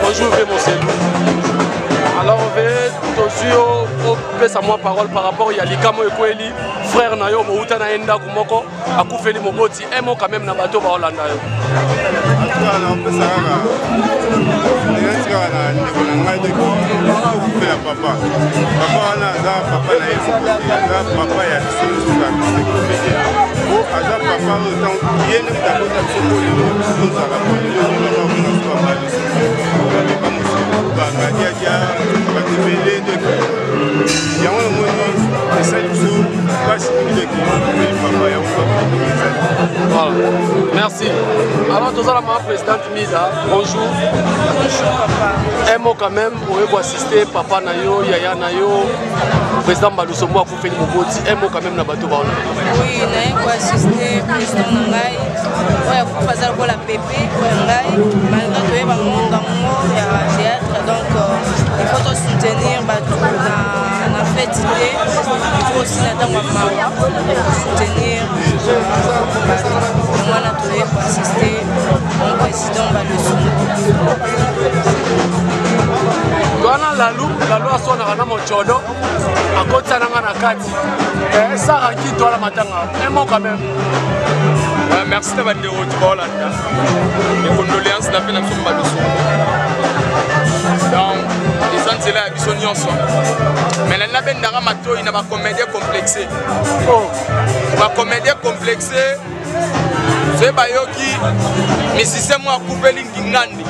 bonjour Vémoselu. Alors Tozio pesa moi parole par rapport à Likamo Ekoeli, frère Nayo Mouta na enda kumoko akufeli moboti emo quand même na bato ba Hollanda yo. Papa wana za papa na yesu za papa ya solution ya comédien o aza papa autant yene mtakota sokoli nous za la police nous va pas le pas monsieur bangadia dia ba tebele de ya wana moni esa yusu basi de ki papa ya voilà merci alors tous la ma présidente Mida bonjour papa un mot quand même pour assister papa Nayo Yaya Nayo président Balusombo akufeli moboti un mot quand même na bato ba oui naye ko assister président ngai oya ko faza ko la pépé ngai malgré que ba monga mo ya théâtre donc il faut to soutenir bato na fête il faut aussi na tango mawa soutenir moi na toye ko assister mon président Balusombo Wana lalu asona kana mochodo akota nanga na kati ça qui doit la matanga un mot quand même merci de votre retour là les condoléances n'a fait na somba de donc les gens c'est là ils sont nyonso mais la bendanga mato ina ba comédie complexé ba comédie complexé c'est bayoki mais si c'est moi couper l'ingingandi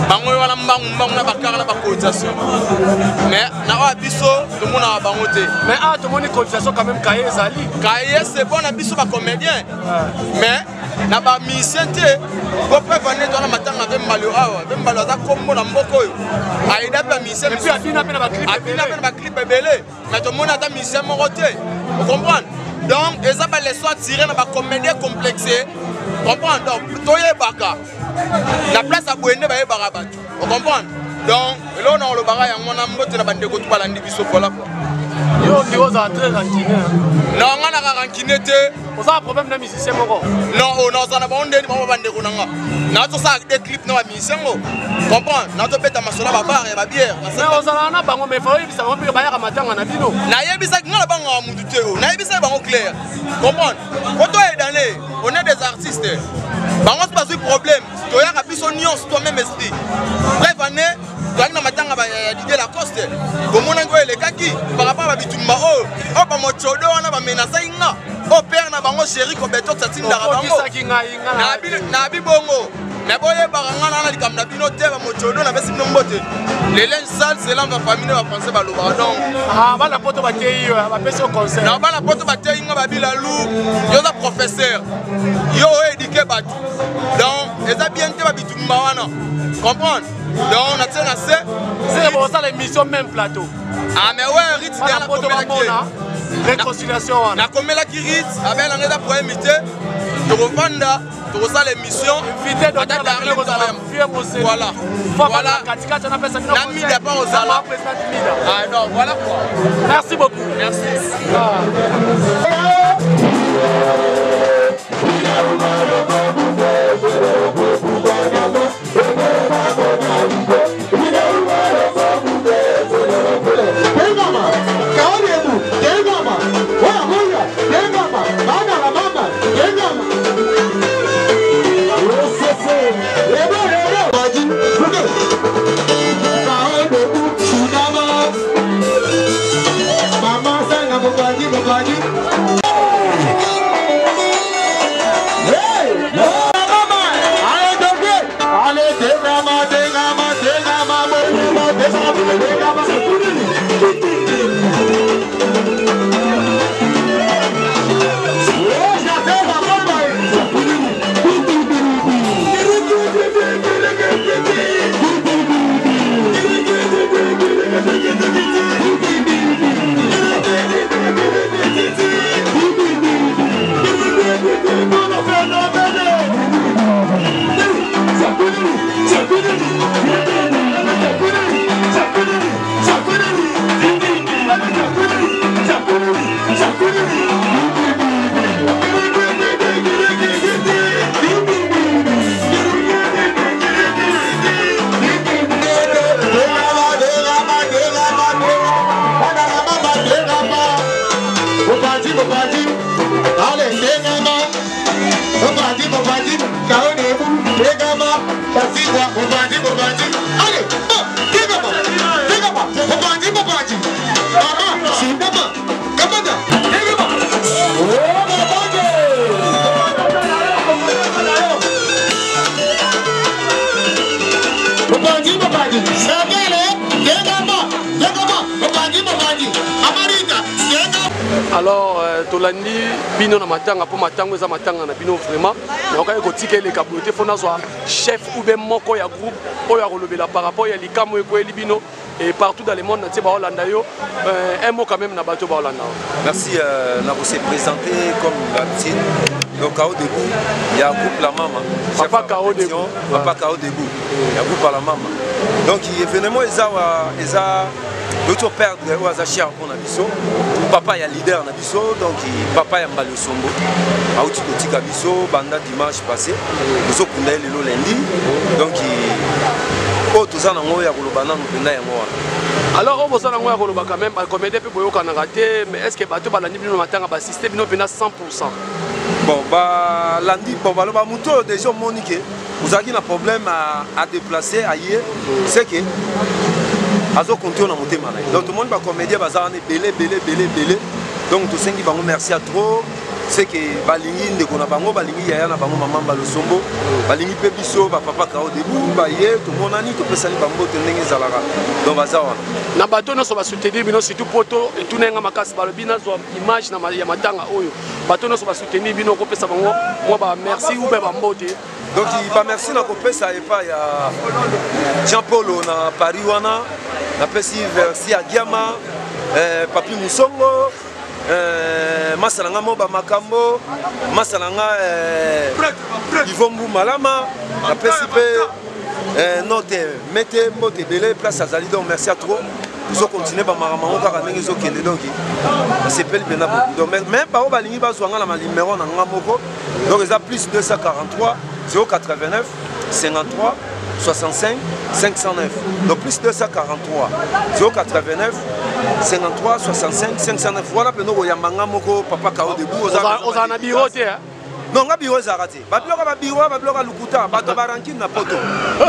bango wana mbangu na bakara na cotisation mais na wa biso tout monde na bango te mais tout monde cotisation quand même kaye ezali kaye c'est bon na biso ba comédien mais na ba musicien te ko prévenir toi na matanga vembalo awa vembalo za kombo na mboko yo aida pa musicien et puis abina pe na ba clip belé mais tout monde ata musicien moko te vous comprenez donc eza ba leçon tirer na ba comédien complexé comprendre donc toye baka la place à Bouéné va y avoir battu. Vous comprenez? Donc, là on a le barrage en mon amour de la bande de côté par l'individu pour la fois. Yo, tu as très rankiné. Non, on a rankiné. Vous avez un problème de musicien moko? Non, on a pas de bande de Ronanga. N'a-t-on ça des clips dans la musicien? Comprends? N'a-t-on pas de masola babar et la bière? Mais on a un bango, mais il faut que ça me paye à matin en abino. N'a pas ça que nous la bango à Moudoutéo. N'a pas ça bango clair. Comprends? Quand on est dans les, on est des artistes. Bango c'est pas un problème. Tu as un peu de toi-même esprit. Bref, année, tu as un matin à Didier Lacoste. Comme on a les kaki, par rapport à Bitumba, oh, pas mon chodo, on a menacé. Oh, père, on a bango chéri, comme beto, ça tient d'arabango. Nabi bongo. Mais bon, les parents, on a dit comme Nabi noté, mon chodo, on a fait une beauté. Les linges sales, c'est là, ma famille va penser à l'obradon. Ah, va la pote bataille, va passer au conseil. Non, va la pote bataille, on va bien la loup. Yo, la professeur. Yo, éduqué Batu. Donc, ils ont bien été habitués à comprendre. Donc, on a tenu à ça. C'est pour ça l'émission même plateau. Ah, mais ouais, Ritz, il y a la pote réconciliation. On a comme la qui Ritz, avec l'année pour imiter. Tu revends pour ça l'émission. Invité de voilà. Voilà. La Mida pas aux alas. Ah non, voilà quoi. Merci beaucoup. Merci. Allez, alors tolandi bino na matanga po matango eza matanga na bino vraiment nakoki kotika eleka boye te fo nazwa chef ou bien moko ya groupe oyo akolobela par rapport ya likambo ekoyeli bino et partout dans le monde natie baolanda yo un mot quand même na bato baolanda. Merci na vous présenté comme l'habitude donc Kao Debout il y a un groupe la maman Papa Kao Debout Papa Kao Debout il y a un groupe la maman donc événement eza d'autres perdre ou azachi pour na biso papa ya leader na biso donc papa ya mbalo sombo auti kotika biso banda dimanche passé biso kunda lelo lundi donc o tozana ngo ya koloba nanu penda yango wana. Alors on bosa nango ya koloba quand même ba comédie pe boyoka na raté mais est-ce que bato balandi bino matanga ba système bino pena 100%? Bon ba lundi bon ba loba muto déjà monique vous avez un problème à déplacer ailleurs c'est que azo compter na motema na donc tout le monde ba comédien bazana belé donc to sengi bango merci à trop c'est que balingi ndeko na bango balingi yaya na bango maman balosombo balingi pe biso ba papa Kao Debout ba ye to monani to pesali bango to ndenge zalaka donc bazawa na bato no so ba soutenir bino surtout poto et tout nenga makasi balobi na zo image na ya matanga oyo bato no so ba soutenir bino ko pesa bango moi ba merci ou ba mbote. Donc bah merci na kopesa epa ya Jean Paul na Paris wana na pesi versi à Giama Papi Musongo masalanga moba makambo masalanga Ivombu malama na pesi pe note mette mbote belé place azali donc merci à trop nous continuer ba marama kaka ndenge zo kende donc c'est pel bena donc même ba balingi bazwanga na numéro na ngamoko donc ils a plus 243 089 53 65 509 donc plus 243 089 53 65 509 voilà pe no yambanga moko papa Kao Debout oza na biro te non nga biro za raté ba bloka lukuta ba to barankine na poto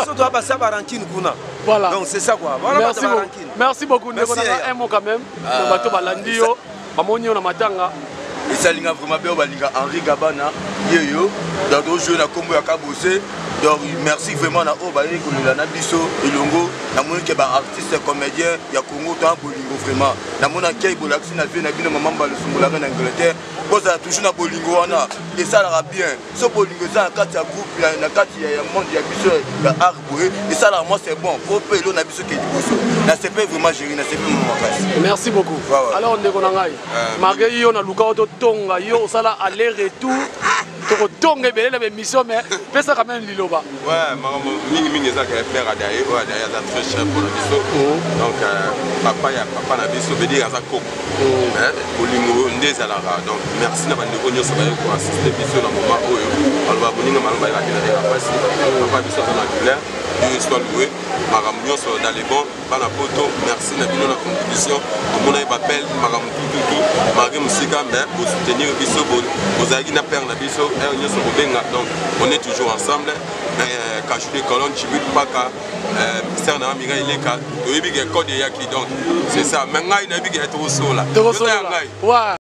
surtout ba sa barankine kuna voilà donc c'est ça quoi voilà merci beaucoup ndeko na un mot quand même bato balandi yo bamoni yo na matanga esalinga vraiment bien balinga Henri Gabana yeyo dans d'autres jeux na kombo ya Kabose donc merci vraiment na o baye kolela na biso elongo na moni ke ba artiste comédien ya Congo tant bolingo vraiment na mona kei bolaxi na vie na bino maman balosumbola na Angleterre boza toujours na bolingo wana et ça la bien so bolingo za kati ya groupe na kati ya monde ya biso ya art boye et ça là moi c'est bon pour pelo na biso ke liboso na c'est pas vraiment gérer na c'est pas mon place. Merci beaucoup. Alors ndeko na ngai malgré yo na luka to tonga yo sala aller retour to tonga belé la mission mais pesa quand même liloba ouais mingi ça que père adaye o adaye za très cher pour la biso donc papa na biso veut dire za koko bolingo ndezala donc merci na bande konyo so baye ko assister biso na moment oyo alba boninga malba ya kina ya pasi papa biso na clair Dieu soit loué maramnyo so dans les bons bana poto merci na bino na contribution tout monde ba belle maram tout malgré musika mais pour soutenir biso bozaki na père na biso et nyo so bobenga donc on est toujours ensemble Kachou de colonne Chibut Paka ministère na Amiga Ileka oyebi ke code yaki donc c'est ça mais ngai na bi ke to so là